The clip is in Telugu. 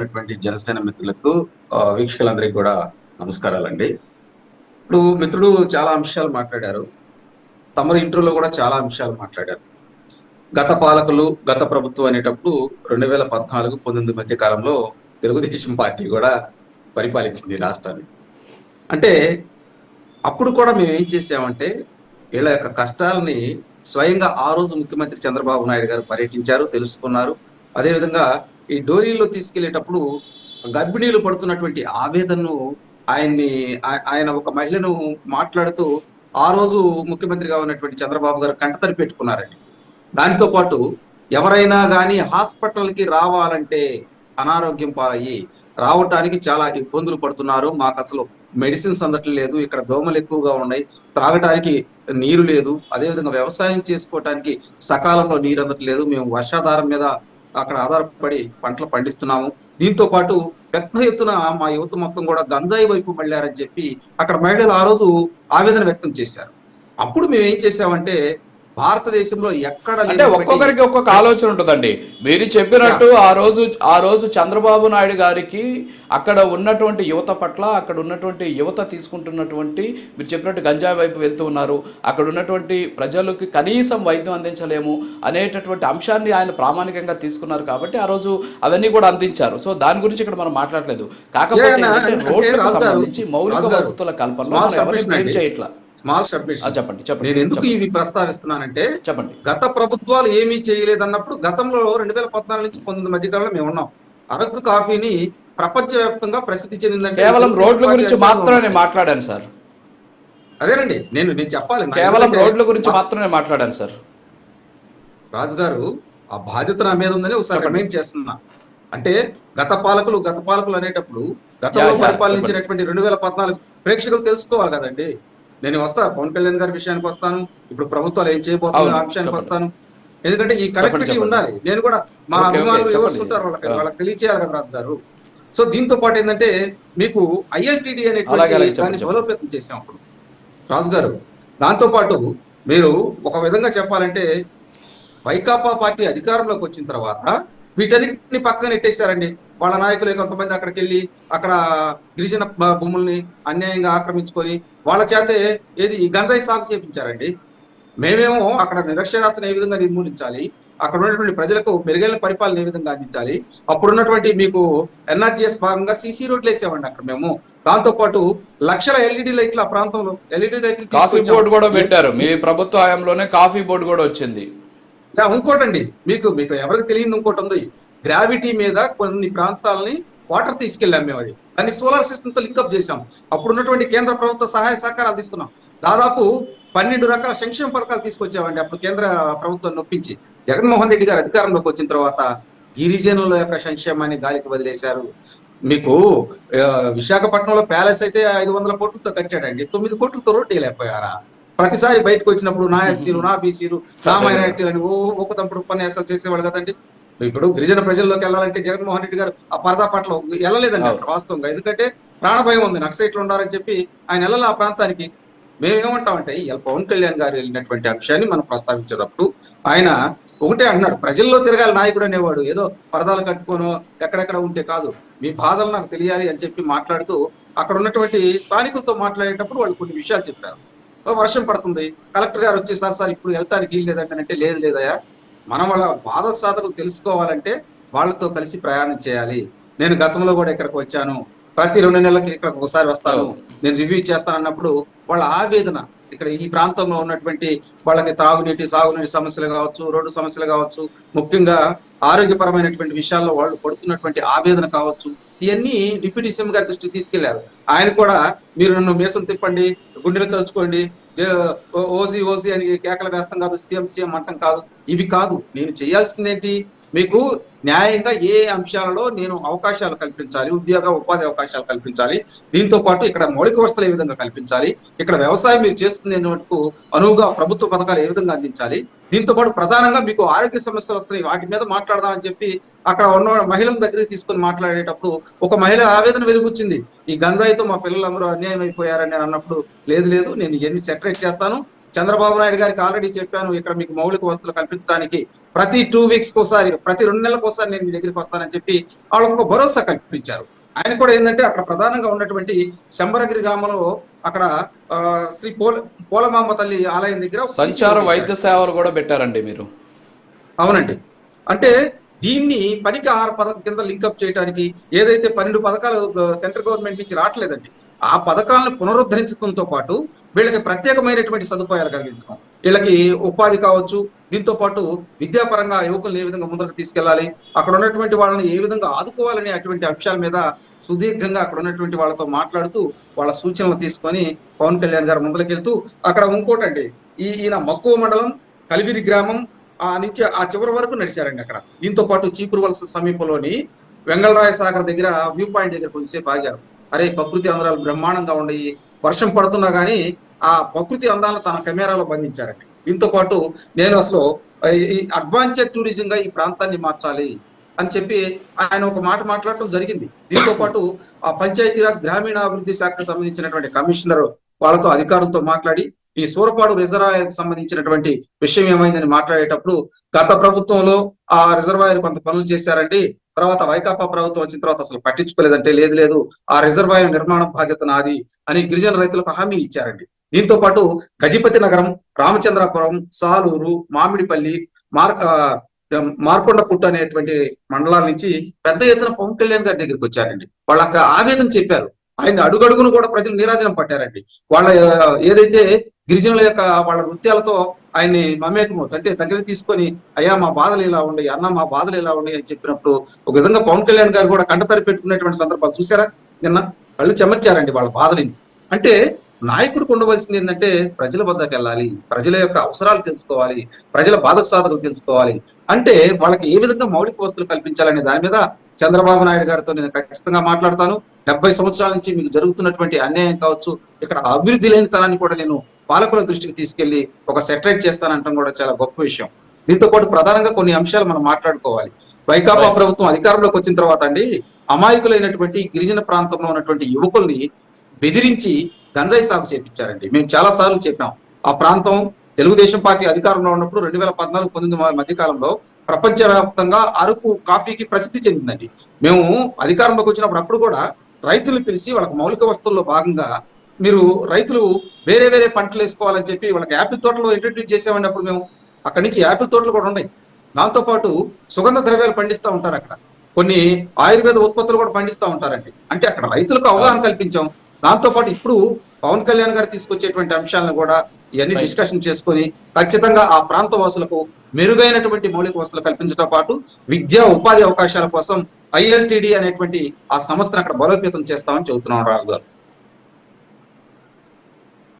ఉన్నటువంటి జనసేన మిత్రులకు వీక్షకులందరికీ కూడా నమస్కారాలండి. ఇప్పుడు మిత్రుడు చాలా అంశాలు మాట్లాడారు. తమరి ఇంట్రోలో కూడా చాలా అంశాలు మాట్లాడారు. గత పాలకులు, గత ప్రభుత్వం అనేటప్పుడు 2014, 19 మధ్య కాలంలో తెలుగుదేశం పార్టీ కూడా పరిపాలించింది రాష్ట్రాన్ని. అంటే అప్పుడు కూడా మేము ఏం చేసామంటే వీళ్ళ యొక్క కష్టాలని స్వయంగా ఆ రోజు ముఖ్యమంత్రి చంద్రబాబు నాయుడు గారు పర్యటించారు, తెలుసుకున్నారు. అదేవిధంగా ఈ డోరీలో తీసుకెళ్లేటప్పుడు గర్భిణీలు పడుతున్నటువంటి ఆవేదనను ఆయన ఒక మహిళను మాట్లాడుతూ ఆ రోజు ముఖ్యమంత్రిగా ఉన్నటువంటి చంద్రబాబు గారు కంటతడి పెట్టుకున్నారండి. దానితో పాటు ఎవరైనా కానీ హాస్పిటల్కి రావాలంటే అనారోగ్యం పాలయ్యి రావటానికి చాలా ఇబ్బందులు పడుతున్నారు. మాకు అసలు మెడిసిన్స్ అందట్లేదు, ఇక్కడ దోమలు ఎక్కువగా ఉన్నాయి, త్రాగటానికి నీరు లేదు, అదేవిధంగా వ్యవసాయం చేసుకోవటానికి సకాలంలో నీరు అందట్లేదు, మేము వర్షాధారం మీద అక్కడ ఆధారపడి పంటలు పండిస్తున్నాము. దీంతో పాటు పెద్ద ఎత్తున మా యువత మొత్తం కూడా గంజాయి వైపు మళ్ళారని చెప్పి అక్కడ మహిళలు ఆ రోజు ఆవేదన వ్యక్తం చేశారు. అప్పుడు మేము ఏం చేసామంటే భారతదేశంలో ఎక్కడ అంటే ఒక్కొక్కరికి ఒక్కొక్క ఆలోచన ఉంటుందండి. మీరు చెప్పినట్టు ఆ రోజు చంద్రబాబు నాయుడు గారికి అక్కడ ఉన్నటువంటి యువత పట్ల, అక్కడ ఉన్నటువంటి యువత తీసుకుంటున్నటువంటి, మీరు చెప్పినట్టు గంజాయి వైపు వెళ్తూ ఉన్నారు, అక్కడ ఉన్నటువంటి ప్రజలకు కనీసం వైద్యం అందించలేము అనేటటువంటి అంశాన్ని ఆయన ప్రామాణికంగా తీసుకున్నారు కాబట్టి ఆ రోజు అవన్నీ కూడా అందించారు. సో దాని గురించి ఇక్కడ మనం మాట్లాడలేదు. కాకపోతే రోడ్లకు సంబంధించి మౌలిక వసతుల కల్పనలో ఎవరిని ఏం చేయట్లా. స్మాల్ సబ్మిషన్ చెప్పండి. నేను ఎందుకు ఇవి ప్రస్తావిస్తున్నానంటే చెప్పండి. గత ప్రభుత్వాలు ఏమీ చేయలేదన్నప్పుడు గతంలో 2014 నుంచి 19 మధ్య కాలంలో మేము ఉన్నాం. అరకు కాఫీని ప్రపంచవ్యాప్తంగా ప్రసిద్ధి చెందిందంటే కేవలం రోడ్ల గురించి మాత్రమే మాట్లాడాను సార్. అదేనండి నేను చెప్పాలి, కేవలం రోడ్ల గురించి మాత్రమే మాట్లాడాను సార్. రాజు గారు ఆ బాధ్యత నా మీద ఉందని ఒకసారి రిమైండ్ చేస్తున్నా. అంటే గత పాలకులు అనేటప్పుడు గతంలో పరిపాలించినటువంటి 2014 ప్రేక్షకులు తెలుసుకోవాలి కదండి. నేను వస్తా పవన్ కళ్యాణ్ గారి విషయానికి వస్తాను, ఇప్పుడు ప్రభుత్వాలు ఏం చేయబోతున్న ఆ విషయానికి వస్తాను. ఎందుకంటే ఈ కనెక్టివిటీ ఉండాలి. నేను కూడా మా అభిమానులు ఎవరు ఉంటారు వాళ్ళకి తెలియచేయాలి కదా రాజు గారు. సో దీంతో పాటు ఏంటంటే మీకు ఐఎల్టీడీ అనేటువంటి దాన్ని బలోపేతం చేసాం అప్పుడు రాజు గారు. దాంతో పాటు మీరు ఒక విధంగా చెప్పాలంటే వైకాపా పార్టీ అధికారంలోకి వచ్చిన తర్వాత వీటన్నిటిని పక్కన నెట్టేశారండి. వాళ్ళ నాయకులు కొంతమంది అక్కడికి వెళ్ళి అక్కడ గిరిజన భూముల్ని అన్యాయంగా ఆక్రమించుకొని వాళ్ళ చేతే ఈ గంజాయి సాగు చేపించారండి. మేమేమో అక్కడ నిరక్షరాస్యతను ఏ విధంగా నిర్మూలించాలి, అక్కడ ఉన్నటువంటి ప్రజలకు మెరుగైన పరిపాలన ఏ విధంగా అందించాలి, అప్పుడున్నటువంటి మీకు ఎన్ఆర్జీఎస్ భాగంగా సీసీ రోడ్లు వేసామండి అక్కడ మేము. దాంతో పాటు లక్షల ఎల్ఈడి లైట్లు ఆ ప్రాంతంలో ఎల్ఈడి లైట్లు కాఫీ బోర్డు కూడా పెట్టారు. మీ ప్రభుత్వ హయాంలోనే కాఫీ బోర్డు కూడా వచ్చింది. ఇంకోటండి మీకు ఎవరికి తెలియదు, ఇంకోటి ఉంది. గ్రావిటీ మీద కొన్ని ప్రాంతాలని వాటర్ తీసుకెళ్ళాం మేము. దాన్ని సోలార్ సిస్టమ్ తో లింకప్ చేసాం. అప్పుడు ఉన్నటువంటి కేంద్ర ప్రభుత్వ సహాయ సహకారాలు తీసుకున్నాం. దాదాపు 12 రకాల సంక్షేమ పథకాలు తీసుకొచ్చామండి అప్పుడు కేంద్ర ప్రభుత్వం నొప్పించి. జగన్మోహన్ రెడ్డి గారు అధికారంలోకి వచ్చిన తర్వాత గిరిజనుల యొక్క సంక్షేమాన్ని గాలికి వదిలేశారు. మీకు విశాఖపట్నంలో ప్యాలెస్ అయితే 500 కోట్లతో కట్టాడండి, 9 కోట్లతో రోడ్డు వేయలేకపోయారా? ప్రతిసారి బయటకు వచ్చినప్పుడు నా ఎస్సీలు, నా బీసీలు, నా మైనారిటీలు ఒక తప్పుడు ఉపన్యాసాలు చేసేవాళ్ళు కదండి. ఇప్పుడు గిరిజన ప్రజల్లోకి వెళ్ళాలంటే జగన్మోహన్ రెడ్డి గారు ఆ పరదా పట్ల వెళ్ళలేదండి అక్కడ వాస్తవంగా. ఎందుకంటే ప్రాణభయం ఉంది, నక్సలైట్లు ఉండాలని చెప్పి ఆయన వెళ్ళాలి ఆ ప్రాంతానికి. మేమేమంటామంటే పవన్ కళ్యాణ్ గారు వెళ్ళినటువంటి అంశాన్ని మనం ప్రస్తావించేటప్పుడు ఆయన ఒకటే అన్నాడు, ప్రజల్లో తిరగాలి నాయకుడు అనేవాడు, ఏదో పరదాలు కట్టుకోను ఎక్కడెక్కడ ఉంటే కాదు, మీ బాధలు నాకు తెలియాలి అని చెప్పి మాట్లాడుతూ అక్కడ ఉన్నటువంటి స్థానికులతో మాట్లాడేటప్పుడు వాళ్ళు కొన్ని విషయాలు చెప్పారు. వర్షం పడుతుంది, కలెక్టర్ గారు వచ్చి సార్ ఇప్పుడు వెళ్ళటానికి వీలు లేదంటే లేదయా, మనం వాళ్ళ బాధ సాధకులు తెలుసుకోవాలంటే వాళ్ళతో కలిసి ప్రయాణం చేయాలి. నేను గతంలో కూడా ఇక్కడికి వచ్చాను, ప్రతి 2 నెలలకి ఇక్కడికి ఒకసారి వస్తాను, నేను రివ్యూ చేస్తానన్నప్పుడు వాళ్ళ ఆవేదన ఇక్కడ ఈ ప్రాంతంలో ఉన్నటువంటి వాళ్ళకి తాగునీటి సాగునీటి సమస్యలు కావచ్చు, రోడ్డు సమస్యలు కావచ్చు, ముఖ్యంగా ఆరోగ్యపరమైనటువంటి విషయాల్లో వాళ్ళు పడుతున్నటువంటి ఆవేదన కావచ్చు, ఇవన్నీ డిప్యూటీ సీఎం గారి దృష్టికి తీసుకెళ్లారు. ఆయన కూడా మీరు నన్ను మీసం తిప్పండి, గుండెలు చరుచుకోండి, ఓజీ అని కేకలు వేస్తాం కాదు, సీఎం అంటాం కాదు, ఇవి కాదు. నేను చేయాల్సిందేంటి, మీకు న్యాయంగా ఏ అంశాలలో నేను అవకాశాలు కల్పించాలి, ఉపాధి అవకాశాలు కల్పించాలి, దీంతో పాటు ఇక్కడ మౌలిక వసతులు ఏ విధంగా కల్పించాలి, ఇక్కడ వ్యవసాయం మీరు చేసుకునేందుకు అనువుగా ప్రభుత్వ పథకాలు ఏ విధంగా అందించాలి, దీంతో పాటు ప్రధానంగా మీకు ఆరోగ్య సమస్యలు వస్తున్నాయి వాటి మీద మాట్లాడదామని చెప్పి అక్కడ ఉన్న మహిళల దగ్గరికి తీసుకొని మాట్లాడేటప్పుడు ఒక మహిళ ఆవేదన వెలుగుచ్చింది, ఈ గంజాయితో మా పిల్లలందరూ అన్యాయం అయిపోయారని అన్నప్పుడు లేదు నేను ఇవన్నీ సెటరేట్ చేస్తాను, చంద్రబాబు నాయుడు గారికి ఆల్రెడీ చెప్పాను, ఇక్కడ మీకు మౌలిక వసతులు కల్పించడానికి ప్రతి 2 వీక్స్ ఒకసారి, ప్రతి 2 నెలలకు ఒకసారి నేను మీ దగ్గరికి వస్తానని చెప్పి వాళ్ళకు ఒక భరోసా కల్పించారు. ఆయన కూడా ఏంటంటే అక్కడ ప్రధానంగా ఉన్నటువంటి శంబరగిరి గ్రామంలో అక్కడ శ్రీ పోలమాంబ తల్లి ఆలయం దగ్గర సంచార వైద్య సేవలు కూడా పెట్టారండి మీరు. అవునండి. అంటే దీన్ని పనికి ఆహార పథకం కింద లింకప్ చేయడానికి ఏదైతే 12 పథకాలు సెంట్రల్ గవర్నమెంట్ నుంచి రావట్లేదండి, ఆ పథకాలను పునరుద్ధరించడంతో పాటు వీళ్ళకి ప్రత్యేకమైనటువంటి సదుపాయాలు కలిగించడం, వీళ్ళకి ఉపాధి కావచ్చు, దీంతో పాటు విద్యాపరంగా యువకులను ఏ విధంగా ముందుకు తీసుకెళ్లాలి, అక్కడ ఉన్నటువంటి వాళ్ళని ఏ విధంగా ఆదుకోవాలనే అటువంటి అంశాల మీద సుదీర్ఘంగా అక్కడ ఉన్నటువంటి వాళ్ళతో మాట్లాడుతూ వాళ్ళ సూచనలు తీసుకొని పవన్ కళ్యాణ్ గారు ముందుకెళ్తూ అక్కడ ఇంకోటండి, ఈయన మక్కువ మండలం కలివిరి గ్రామం ఆ నుంచి ఆ చివరి వరకు నడిచారండి. అక్కడ దీంతో పాటు చీపురు వలస సమీపంలోని వెంగళరాయ సాగర్ దగ్గర వ్యూ పాయింట్ దగ్గర కొద్దిసేపు ఆగారు. అరే ప్రకృతి అందాలు బ్రహ్మాండంగా ఉండయి, వర్షం పడుతున్నా కానీ ఆ ప్రకృతి అందాలను తన కెమెరాలో బంధించారండి. దీంతో పాటు నేను అసలు ఈ అడ్వాంచర్ టూరిజం గా ఈ ప్రాంతాన్ని మార్చాలి అని చెప్పి ఆయన ఒక మాట మాట్లాడటం జరిగింది. దీంతో పాటు ఆ పంచాయతీరాజ్ గ్రామీణాభివృద్ధి శాఖకు సంబంధించినటువంటి కమిషనర్ వాళ్ళతో అధికారులతో మాట్లాడి ఈ సూరపాడు రిజర్వాయర్ కి సంబంధించినటువంటి విషయం ఏమైందని మాట్లాడేటప్పుడు గత ప్రభుత్వంలో ఆ రిజర్వాయర్ కొంత పనులు చేశారండి, తర్వాత వైకాపా ప్రభుత్వం వచ్చిన తర్వాత అసలు పట్టించుకోలేదంటే లేదు ఆ రిజర్వాయర్ నిర్మాణం బాధ్యత నాది అని గిరిజన రైతులకు హామీ ఇచ్చారండి. దీంతో పాటు గజపతి నగరం, రామచంద్రాపురం, సాలూరు, మామిడిపల్లి, మార్కొండపుట్టు అనేటువంటి మండలాల నుంచి పెద్ద ఎత్తున పవన్ కళ్యాణ్ గారి దగ్గరికి వచ్చారండి. వాళ్ళ ఆవేదన చెప్పారు, ఆయన అడుగడుగును కూడా ప్రజలు నీరాజనం పట్టారండి. వాళ్ళ ఏదైతే గిరిజనుల యొక్క వాళ్ళ నృత్యాలతో ఆయన్ని మమేకమవుతుంది అంటే దగ్గరికి తీసుకొని అయ్యా మా బాధలు ఇలా ఉండి, అన్న మా బాధలు ఇలా ఉండి అని చెప్పినప్పుడు ఒక విధంగా పవన్ కళ్యాణ్ గారు కూడా కంటతడి పెట్టుకునేటువంటి సందర్భాలు చూసారా, నిన్న కళ్ళు చెమర్చారండి వాళ్ళ బాధలని. అంటే నాయకుడికి ఉండవలసింది ఏంటంటే ప్రజల వద్దకు వెళ్ళాలి, ప్రజల యొక్క అవసరాలు తెలుసుకోవాలి, ప్రజల బాధక సాధకులు తెలుసుకోవాలి, అంటే వాళ్ళకి ఏ విధంగా మౌలిక వసతులు కల్పించాలనే దాని మీద చంద్రబాబు నాయుడు గారితో నేను ఖచ్చితంగా మాట్లాడతాను. 70 సంవత్సరాల నుంచి మీకు జరుగుతున్నటువంటి అన్యాయం కావచ్చు, ఇక్కడ అభివృద్ధి లేనితనాన్ని కూడా నేను పాలకుల దృష్టికి తీసుకెళ్లి ఒక సెటరేట్ చేస్తానంటాం కూడా చాలా గొప్ప విషయం. దీంతో పాటు ప్రధానంగా కొన్ని అంశాలు మనం మాట్లాడుకోవాలి. వైకాపా ప్రభుత్వం అధికారంలోకి వచ్చిన తర్వాత అండి అమాయకులైనటువంటి గిరిజన ప్రాంతంలో ఉన్నటువంటి యువకుల్ని బెదిరించి గంజాయి సాగు చేపించారండి. మేము చాలా సార్లు చెప్పాం, ఆ ప్రాంతం తెలుగుదేశం పార్టీ అధికారంలో ఉన్నప్పుడు 2014-19 మధ్య కాలంలో ప్రపంచవ్యాప్తంగా అరకు కాఫీకి ప్రసిద్ధి చెందిందండి. మేము అధికారంలోకి వచ్చినప్పుడు అప్పుడు కూడా రైతులు పిలిచి వాళ్ళకి మౌలిక వస్తువుల్లో భాగంగా మీరు రైతులు వేరే వేరే పంటలు వేసుకోవాలని చెప్పి వాళ్ళకి యాపిల్ తోటలో ఇంట్రడ్యూస్ చేసామండి. అప్పుడు మేము అక్కడి నుంచి యాపిల్ తోటలు కూడా ఉన్నాయి, దాంతో పాటు సుగంధ ద్రవ్యాలు పండిస్తూ ఉంటారు, అక్కడ కొన్ని ఆయుర్వేద ఉత్పత్తులు కూడా పండిస్తూ ఉంటారండి. అంటే అక్కడ రైతులకు అవగాహన కల్పించాం. దాంతో పాటు ఇప్పుడు పవన్ కళ్యాణ్ గారు తీసుకొచ్చేటువంటి అంశాలను కూడా ఇవన్నీ డిస్కషన్ చేసుకొని ఖచ్చితంగా ఆ ప్రాంత వాసులకు మెరుగైనటువంటి మౌలిక వసతులు కల్పించడంతో పాటు విద్యా ఉపాధి అవకాశాల కోసం ILTD అనేటువంటి ఆ సంస్థను అక్కడ బలోపేతం చేస్తామని చెబుతున్నాం రాజు గారు.